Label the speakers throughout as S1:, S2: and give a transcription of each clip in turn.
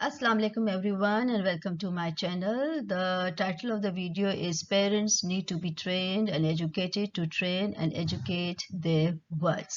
S1: Assalamu alaikum everyone and welcome to my channel. The title of the video is Parents Need to be Trained and Educated to Train and Educate Their Words.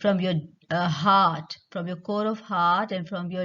S1: from your heart, from your core of heart and from your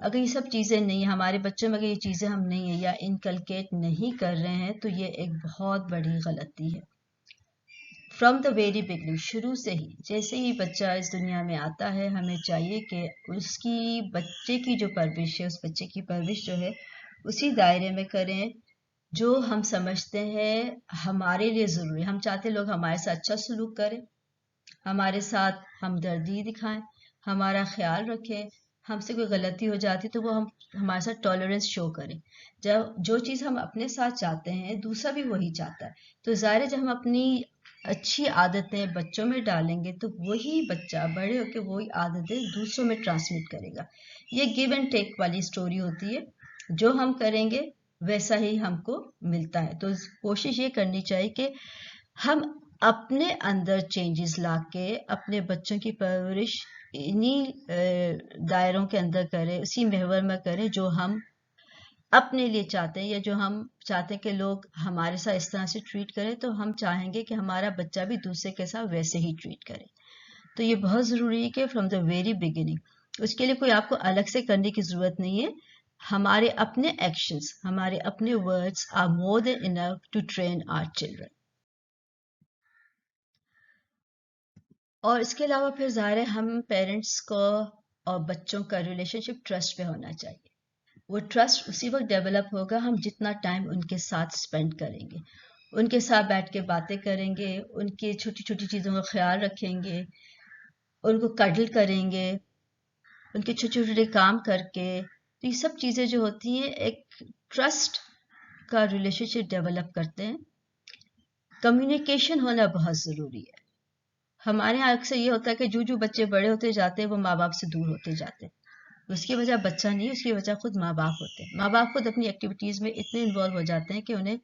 S1: اگر یہ سب چیزیں نہیں ہیں ہمارے بچوں میں، اگر یہ چیزیں ہم نہیں ہیں یا انکلکیٹ نہیں کر رہے ہیں، تو یہ ایک بہت بڑی غلطی ہے۔ فرام دا ویری بگننگ، شروع سے ہی جیسے ہی بچہ اس دنیا میں آتا ہے، ہمیں چاہیے کہ اس کی بچے کی جو پرورش ہے، اس بچے کی پرورش جو ہے اسی دائرے میں کریں جو ہم سمجھتے ہیں ہمارے لیے ضروری ہے۔ ہم چاہتے ہیں لوگ ہمارے ساتھ اچھا سلوک کریں، ہمارے ساتھ ہمدردی دکھائیں، ہمارا خیال رکھیں، ہم سے کوئی غلطی ہو جاتی تو وہ ہمارے ساتھ ٹالرنس شو کریں۔ جب جو چیز ہم اپنے ساتھ چاہتے ہیں دوسرا بھی وہی چاہتا ہے، تو ظاہر ہے جب ہم اپنی اچھی عادتیں بچوں میں ڈالیں گے تو وہی بچہ بڑے ہو کے وہی عادتیں دوسروں میں ٹرانسمٹ کرے گا۔ یہ گیو اینڈ ٹیک والی سٹوری ہوتی ہے، جو ہم کریں گے ویسا ہی ہم کو ملتا ہے۔ تو کوشش یہ کرنی چاہیے کہ ہم اپنے اندر چینجز لا کے اپنے بچوں کی پرورش انہی دائروں کے اندر کریں، اسی محور میں کریں جو ہم اپنے لیے چاہتے ہیں، یا جو ہم چاہتے ہیں کہ لوگ ہمارے ساتھ اس طرح سے ٹریٹ کریں، تو ہم چاہیں گے کہ ہمارا بچہ بھی دوسرے کے ساتھ ویسے ہی ٹریٹ کرے۔ تو یہ بہت ضروری ہے کہ فرام دا ویری بگننگ اس کے لیے کوئی آپ کو الگ سے کرنے کی ضرورت نہیں ہے۔ ہمارے اپنے ایکشنز، ہمارے اپنے words are more than enough to train our children. اور اس کے علاوہ پھر ظاہر ہے ہم پیرنٹس کو اور بچوں کا ریلیشن شپ ٹرسٹ پہ ہونا چاہیے۔ وہ ٹرسٹ اسی وقت ڈیولپ ہوگا ہم جتنا ٹائم ان کے ساتھ اسپینڈ کریں گے، ان کے ساتھ بیٹھ کے باتیں کریں گے، ان کی چھوٹی چھوٹی چیزوں کا خیال رکھیں گے، ان کو کڈل کریں گے، ان کے چھوٹے چھوٹے کام کر کے۔ تو یہ سب چیزیں جو ہوتی ہیں ایک ٹرسٹ کا ریلیشن شپ ڈیولپ کرتے ہیں۔ کمیونیکیشن ہونا بہت ضروری ہے۔ ہمارے یہاں اکثر یہ ہوتا ہے کہ جو بچے بڑے ہوتے جاتے ہیں وہ ماں باپ سے دور ہوتے جاتے ہیں۔ اس کی وجہ بچہ نہیں، اس کی وجہ خود ماں باپ ہوتے ہیں۔ ماں باپ خود اپنی ایکٹیویٹیز میں اتنے انوالو ہو جاتے ہیں کہ انہیں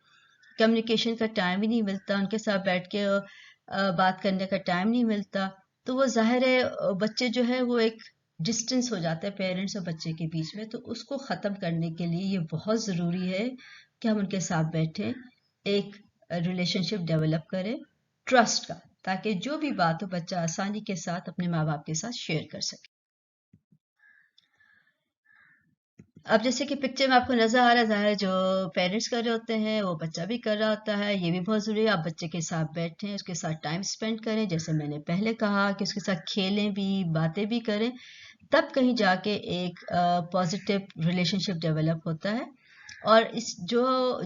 S1: کمیونیکیشن کا ٹائم ہی نہیں ملتا، ان کے ساتھ بیٹھ کے بات کرنے کا ٹائم نہیں ملتا۔ تو وہ ظاہر ہے بچے جو ہے وہ ایک ڈسٹینس ہو جاتا ہے پیرنٹس اور بچے کے بیچ میں۔ تو اس کو ختم کرنے کے لیے یہ بہت ضروری ہے کہ ہم ان کے ساتھ بیٹھیں، ایک ریلیشن شپ ڈیولپ کریں ٹرسٹ کا، تاکہ جو بھی بات ہو بچہ آسانی کے ساتھ اپنے ماں باپ کے ساتھ شیئر کر سکے۔ اب جیسے کہ پکچر میں آپ کو نظر آ رہا ہے، ظاہر جو پیرنٹس کر رہے ہوتے ہیں وہ بچہ بھی کر رہا ہوتا ہے۔ یہ بھی بہت ضروری ہے آپ بچے کے ساتھ بیٹھیں، اس کے ساتھ ٹائم اسپینڈ کریں، جیسے میں نے پہلے کہا کہ اس کے ساتھ کھیلیں بھی، باتیں بھی کریں، تب کہیں جا کے ایک پازیٹیو ریلیشن شپ ڈیولپ ہوتا ہے۔ اور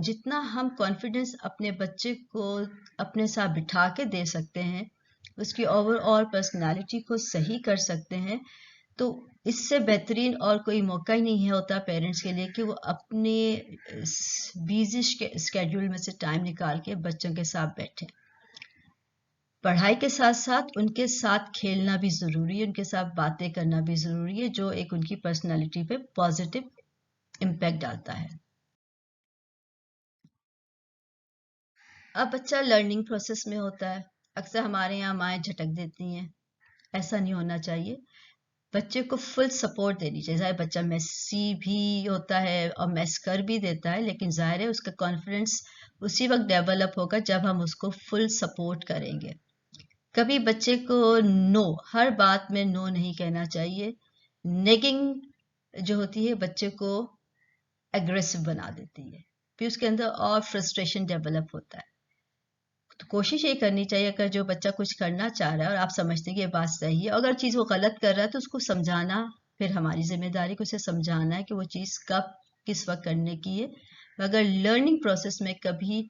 S1: جتنا ہم کانفیڈنس اپنے بچے کو اپنے ساتھ بٹھا کے دے سکتے ہیں، اس کی اوور آل پرسنالٹی کو صحیح کر سکتے ہیں، تو اس سے بہترین اور کوئی موقع ہی نہیں ہوتا پیرنٹس کے لیے کہ وہ اپنے بیزی اسکیڈول میں سے ٹائم نکال کے بچوں کے ساتھ بیٹھیں۔ پڑھائی کے ساتھ ساتھ ان کے ساتھ کھیلنا بھی ضروری ہے، ان کے ساتھ باتیں کرنا بھی ضروری ہے، جو ایک ان کی پرسنالٹی پہ پازیٹیو امپیکٹ ڈالتا ہے۔ اب بچہ لرننگ پروسیس میں ہوتا ہے، اکثر ہمارے یہاں مائیں جھٹک دیتی ہیں، ایسا نہیں ہونا چاہیے۔ بچے کو فل سپورٹ دینی چاہیے۔ ظاہر بچہ میسی بھی ہوتا ہے اور میس کر بھی دیتا ہے، لیکن ظاہر ہے اس کا کانفیڈنس اسی وقت ڈیولپ ہوگا جب ہم اس کو فل سپورٹ کریں گے۔ کبھی بچے کو نو، ہر بات میں نو نہیں کہنا چاہیے۔ نیگنگ جو ہوتی ہے بچے کو ایگریسو بنا دیتی ہے، پھر اس کے اندر اور فرسٹریشن ڈیولپ ہوتا ہے۔ تو کوشش یہ کرنی چاہیے اگر جو بچہ کچھ کرنا چاہ رہا ہے اور آپ سمجھتے ہیں کہ یہ بات صحیح ہے، اگر چیز وہ غلط کر رہا ہے تو اس کو سمجھانا پھر ہماری ذمہ داری کو اسے سمجھانا ہے کہ وہ چیز کب کس وقت کرنے کی ہے۔ مگر لرننگ پروسیس میں کبھی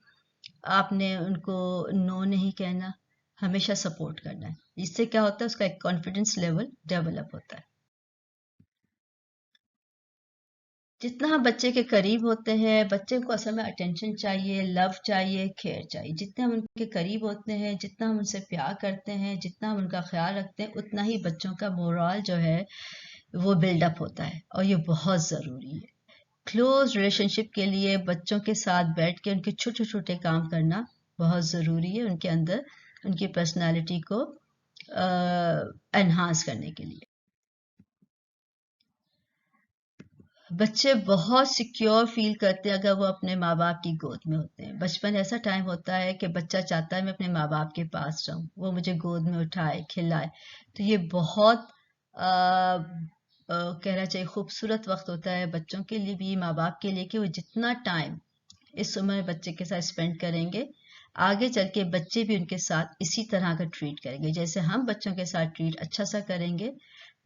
S1: آپ نے ان کو نو نہیں کہنا، ہمیشہ سپورٹ کرنا ہے۔ اس سے کیا ہوتا ہے اس کا ایک کانفیڈنس لیول ڈیولپ ہوتا ہے۔ جتنا ہم بچے کے قریب ہوتے ہیں، بچے کو اصل میں اٹینشن چاہیے، لو چاہیے، کیئر چاہیے۔ جتنے ہم ان کے قریب ہوتے ہیں، جتنا ہم ان سے پیار کرتے ہیں، جتنا ہم ان کا خیال رکھتے ہیں، اتنا ہی بچوں کا مورال جو ہے وہ بلڈ اپ ہوتا ہے، اور یہ بہت ضروری ہے۔ کلوز ریلیشن شپ کے لیے بچوں کے ساتھ بیٹھ کے ان کے چھوٹے چھوٹے کام کرنا بہت ضروری ہے، ان کے اندر ان کی پرسنالٹی کو انہانس کرنے کے لیے۔ بچے بہت سیکیور فیل کرتے ہیں اگر وہ اپنے ماں باپ کی گود میں ہوتے ہیں۔ بچپن ایسا ٹائم ہوتا ہے کہ بچہ چاہتا ہے میں اپنے ماں باپ کے پاس رہوں، وہ مجھے گود میں اٹھائے، کھلائے۔ تو یہ بہت کہنا چاہیے خوبصورت وقت ہوتا ہے بچوں کے لیے بھی، ماں باپ کے لیے، کہ وہ جتنا ٹائم اس عمر میں بچے کے ساتھ اسپینڈ کریں گے، آگے چل کے بچے بھی ان کے ساتھ اسی طرح کا ٹریٹ کریں گے. جیسے ہم بچوں کے ساتھ ٹریٹ اچھا سا کریں گے،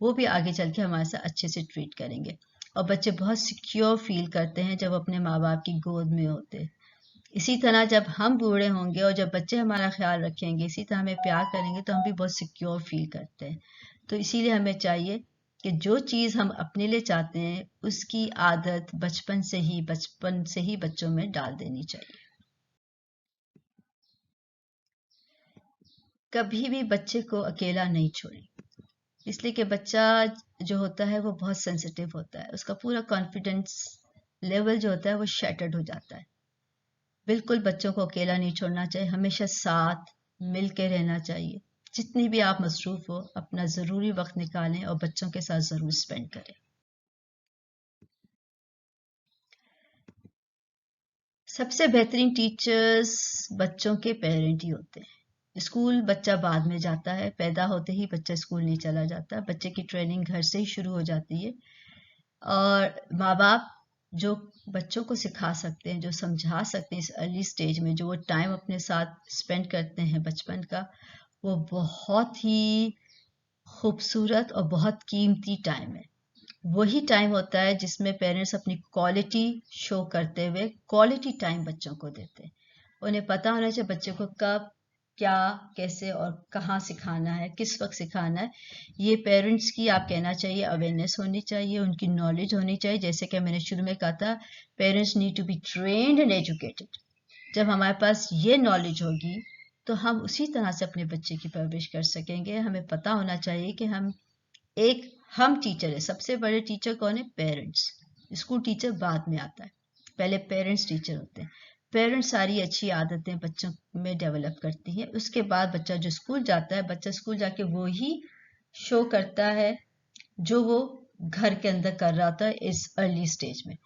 S1: وہ بھی آگے چل کے ہمارے ساتھ اچھے سے ٹریٹ کریں گے. اور بچے بہت سیکیور فیل کرتے ہیں جب اپنے ماں باپ کی گود میں ہوتے. اسی طرح جب ہم بوڑھے ہوں گے اور جب بچے ہمارا خیال رکھیں گے، اسی طرح ہمیں پیار کریں گے، تو ہم بھی بہت سیکیور فیل کرتے ہیں. تو اسی لیے ہمیں چاہیے کہ جو چیز ہم اپنے لیے چاہتے ہیں اس کی عادت بچپن سے ہی بچوں میں ڈال دینی چاہیے. کبھی بھی بچے کو اکیلا نہیں چھوڑیں، اس لیے کہ بچہ جو ہوتا ہے وہ بہت سینسیٹیو ہوتا ہے، اس کا پورا کانفیڈنس لیول جو ہوتا ہے وہ شیٹرڈ ہو جاتا ہے. بالکل بچوں کو اکیلا نہیں چھوڑنا چاہیے، ہمیشہ ساتھ مل کے رہنا چاہیے. جتنی بھی آپ مصروف ہو، اپنا ضروری وقت نکالیں اور بچوں کے ساتھ ضرور اسپینڈ کریں. سب سے بہترین ٹیچرز بچوں کے پیرنٹ ہی ہوتے ہیں. اسکول بچہ بعد میں جاتا ہے، پیدا ہوتے ہی بچہ اسکول نہیں چلا جاتا، بچے کی ٹریننگ گھر سے ہی شروع ہو جاتی ہے. اور ماں باپ جو بچوں کو سکھا سکتے ہیں، جو سمجھا سکتے ہیں اس ارلی سٹیج میں، جو وہ ٹائم اپنے ساتھ اسپینڈ کرتے ہیں بچپن کا، وہ بہت ہی خوبصورت اور بہت قیمتی ٹائم ہے. وہی ٹائم ہوتا ہے جس میں پیرنٹس اپنی کوالٹی شو کرتے ہوئے کوالٹی ٹائم بچوں کو دیتے ہیں. انہیں پتہ ہونا چاہیے بچوں کو کب کیا کیسے اور کہاں سکھانا ہے، کس وقت سکھانا ہے. یہ پیرنٹس کی آپ کہنا چاہیے اویئرنیس ہونی چاہیے، ان کی نالج ہونی چاہیے. جیسے کہ میں نے شروع میں کہا تھا، parents need to be trained and educated. جب ہمارے پاس یہ نالج ہوگی تو ہم اسی طرح سے اپنے بچے کی پرورش کر سکیں گے. ہمیں پتہ ہونا چاہیے کہ ہم ٹیچر ہیں، سب سے بڑے ٹیچر کون ہیں؟ پیرنٹس. اسکول ٹیچر بعد میں آتا ہے، پہلے پیرنٹس ٹیچر ہوتے ہیں. پیرنٹس ساری اچھی عادتیں بچوں میں ڈیولپ کرتی ہیں. اس کے بعد بچہ جو اسکول جاتا ہے، بچہ اسکول جا کے وہی شو کرتا ہے جو وہ گھر کے اندر کر رہا تھا اس ارلی سٹیج میں.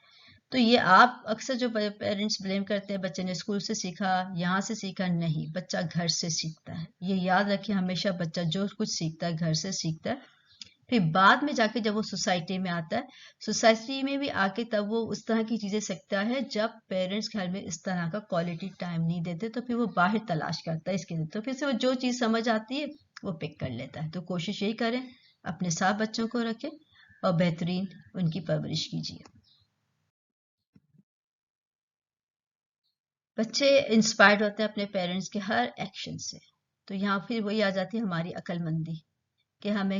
S1: تو یہ آپ اکثر جو پیرنٹس بلیم کرتے ہیں بچے نے اسکول سے سیکھا، یہاں سے سیکھا، نہیں، بچہ گھر سے سیکھتا ہے. یہ یاد رکھیں ہمیشہ، بچہ جو کچھ سیکھتا ہے گھر سے سیکھتا ہے. پھر بعد میں جا کے جب وہ سوسائٹی میں آتا ہے، سوسائٹی میں بھی آ کے تب وہ اس طرح کی چیزیں سیکھتا ہے. جب پیرنٹس گھر میں اس طرح کا کوالٹی ٹائم نہیں دیتے تو پھر وہ باہر تلاش کرتا ہے اس کے لیے. تو پھر سے وہ جو چیز سمجھ آتی ہے وہ پک کر لیتا ہے. تو کوشش یہی کریں اپنے ساتھ بچوں کو رکھیں اور بہترین ان کی پرورش کیجیے. بچے انسپائرڈ ہوتے ہیں اپنے پیرنٹس کے ہر ایکشن سے. تو یہاں پھر وہی آ جاتی ہے ہماری عقل مندی، کہ ہمیں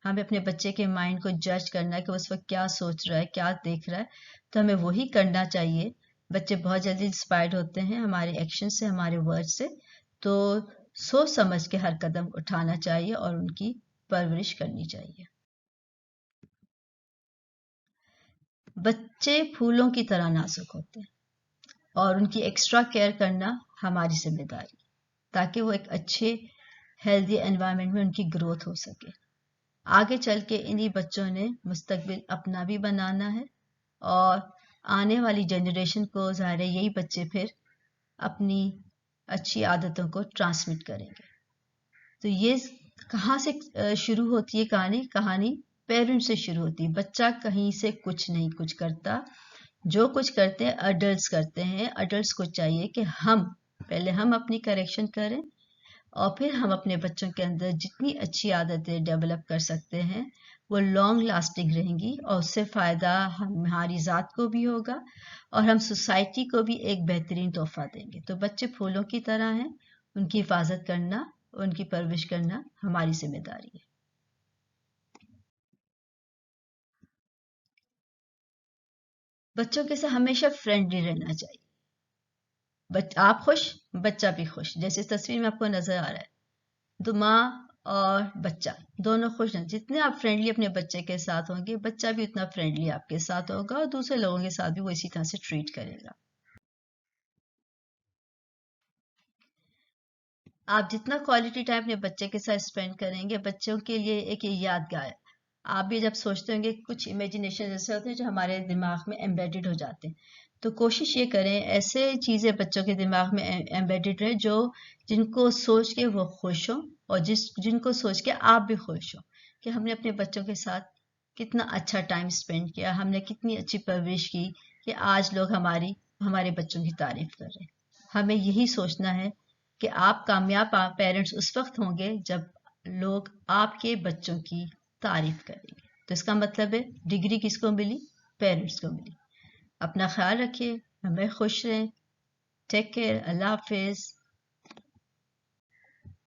S1: اپنے بچے کے مائنڈ کو جج کرنا ہے کہ اس وقت کیا سوچ رہا ہے، کیا دیکھ رہا ہے. تو ہمیں وہی کرنا چاہیے. بچے بہت جلدی انسپائرڈ ہوتے ہیں ہمارے ایکشن سے، ہمارے ورڈ سے. تو سوچ سمجھ کے ہر قدم اٹھانا چاہیے اور ان کی پرورش کرنی چاہیے. بچے پھولوں کی طرح نازک ہوتے ہیں اور ان کی ایکسٹرا کیئر کرنا ہماری ذمہ داری، تاکہ وہ ایک اچھے ہیلدی انوائرمنٹ میں ان کی گروتھ ہو سکے. آگے چل کے انہی بچوں نے مستقبل اپنا بھی بنانا ہے اور آنے والی جنریشن کو ظاہر ہے یہی بچے پھر اپنی اچھی عادتوں کو ٹرانسمٹ کریں گے. تو یہ کہاں سے شروع ہوتی ہے کہانی پیرنٹ سے شروع ہوتی ہے. بچہ کہیں سے کچھ کرتا، جو کچھ کرتے ہیں ایڈلٹس کرتے ہیں. ایڈلٹس کو چاہیے کہ پہلے ہم اپنی کریکشن کریں اور پھر ہم اپنے بچوں کے اندر جتنی اچھی عادتیں ڈیولپ کر سکتے ہیں وہ لانگ لاسٹنگ رہیں گی اور اس سے فائدہ ہماری ذات کو بھی ہوگا اور ہم سوسائٹی کو بھی ایک بہترین تحفہ دیں گے. تو بچے پھولوں کی طرح ہیں، ان کی حفاظت کرنا، ان کی پرورش کرنا ہماری ذمہ داری ہے. بچوں کے ساتھ ہمیشہ فرینڈلی رہنا چاہیے. آپ خوش، بچہ بھی خوش. جیسے تصویر میں آپ کو نظر آ رہا ہے، تو ماں اور بچہ دونوں خوش ہیں. جتنے آپ فرینڈلی اپنے بچے کے ساتھ ہوں گے، بچہ بھی اتنا فرینڈلی آپ کے ساتھ ہوگا اور دوسرے لوگوں کے ساتھ بھی وہ اسی طرح سے ٹریٹ کرے گا. آپ جتنا کوالٹی ٹائم اپنے بچے کے ساتھ اسپینڈ کریں گے، بچوں کے لیے ایک یادگار ہے. آپ بھی جب سوچتے ہوں گے، کچھ امیجنیشن ایسے ہوتے ہیں جو ہمارے دماغ میں ایمبیڈڈ ہو جاتے ہیں. تو کوشش یہ کریں ایسے چیزیں بچوں کے دماغ میں ایمبیڈڈ رہے جن کو سوچ کے وہ خوش ہوں اور جن کو سوچ کے آپ بھی خوش ہوں کہ ہم نے اپنے بچوں کے ساتھ کتنا اچھا ٹائم سپینڈ کیا، ہم نے کتنی اچھی پرورش کی کہ آج لوگ ہمارے بچوں کی تعریف کر رہے ہیں۔ ہمیں یہی سوچنا ہے کہ آپ کامیاب پیرنٹس اس وقت ہوں گے جب لوگ آپ کے بچوں کی تعریف کریں گے۔ تو اس کا مطلب ہے ڈگری کس کو ملی؟ پیرنٹس کو ملی۔ اپنا خیال رکھیے، ہمیں خوش رہیں، ٹیک کیئر، اللہ حافظ۔